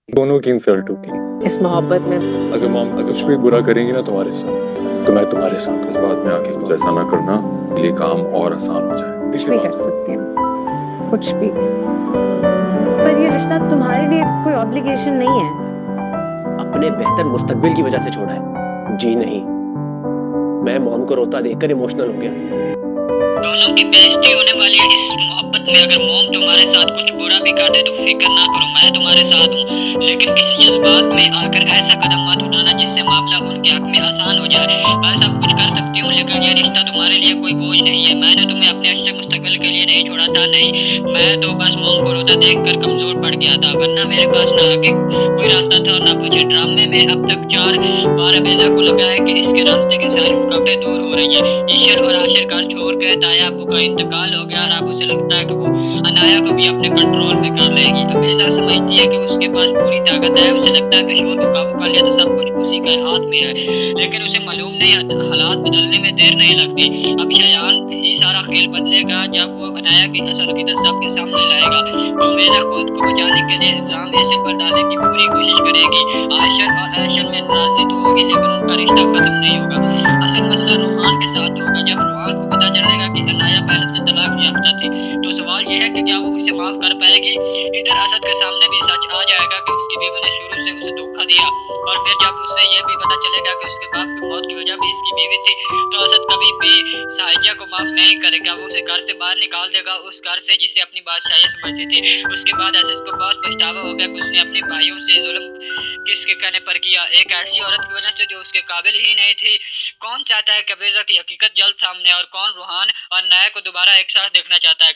دونوں کی انسلٹ ہوگی اس محبت میں. اگر مام اگر کچھ بھی برا کریں گی نا تمہارے ساتھ تو میں تمہارے ساتھ اس بات میں آ کے کچھ ایسا نہ کرنا یہ کام اور آسان ہو جائے. کچھ بھی کر سکتی ہوں, کچھ بھی. پر یہ رشتہ تمہارے لیے کوئی obligation نہیں ہے. اپنے بہتر مستقبل کی وجہ سے چھوڑا ہے, جی نہیں. میں موم کو روتا دیکھ کر ایموشنل ہو گیا. دونوں کی بےعزتی ہونے والی ہے اس محبت میں. اگر موم تمہارے ساتھ کچھ برا بھی کر دے تو فکر نہ کرو, میں تمہارے ساتھ ہوں. لیکن کسی جذبات میں آ کر ایسا قدم مت اٹھانا جس سے معاملہ ان کے حق میں آسان ہو جائے. میں سب کچھ کر سکتی ہوں لیکن یہ رشتہ تمہارے لیے کوئی بوجھ نہیں ہے. میں نے تمہیں اپنے اچھے مستقبل کے لیے نہیں چھوڑا تھا, نہیں. میں تو بس موم کو روتا دیکھ کر کمزور پڑ گیا تھا, ورنہ میرے پاس نہ آگے کوئی راستہ تھا اور نہ پیچھے. ڈرامے میں اب تک 4 بار بیزا کو لگا ہے کہ اس کے راستے کی ساری رکاوٹیں دور ہو رہی ہیں. ایشر اور عاشر گھر چھوڑ کے تایا ابو کا انتقال ہو گیا اور اب اسے لگتا ہے کہ وہ انایا کو بھی اپنے کنٹرول میں کر لے گی. امیزا سمجھتی ہے کہ اس کے پاس پوری طاقت ہے. اسے لگتا ہے کہ شور کو قابو کر لیا تو سب کچھ اسی کے ہاتھ میں ہے, لیکن اسے معلوم نہیں حالات بدلنے میں دیر نہیں لگتی. اب شایان ہی سارا کھیل بدلے گا جب وہ انایا کی اصل حقیقت سب کے سامنے لائے گا. تو امیزا خود کو بچانے کے لیے الزام ایشر پر ڈالنے کی پوری کوشش کرے گی. عاشر اور ایشر میں ناراضگی تو ہوگی لیکن ان کا رشتہ ختم نہیں ہوگا. اصل مسئلہ روحان کے ساتھ ہوگا. جب روحان کو پتہ چلے گا کہ انایا پہلے سے طلاق یافتہ تھی تو سوال یہ ہے کہ کیا وہ اسے معاف کر پائے گی. ادھر اسد کے سامنے بھی سچ آ جائے گا کہ اس کی بیوی نے شروع سے اسے دھوکہ دیا, اور پھر جب اسے یہ بھی پتہ چلے گا کہ اس کے باپ کی موت کی وجہ بھی اس کی بیوی تھی تو اسد کبھی بھی سائجہ کو معاف نہیں کرے گا. وہ اسے گھر سے باہر نکال دے گا, اس گھر سے جسے اپنی بادشاہی سمجھتی تھی. اس کے بعد اسد کو بہت پچھتاوا ہو گیا کہ اس نے اپنے بھائیوں سے ظلم کس کے کہنے پر کیا, ایک ایسی عورت کی وجہ سے جو اس کے قابل ہی نہیں تھی. کون چاہتا ہے کہ ویزا کی حقیقت جلد سامنے, اور کون روحان اور نایا کو دوبارہ ایک ساتھ دیکھنا چاہتا ہے.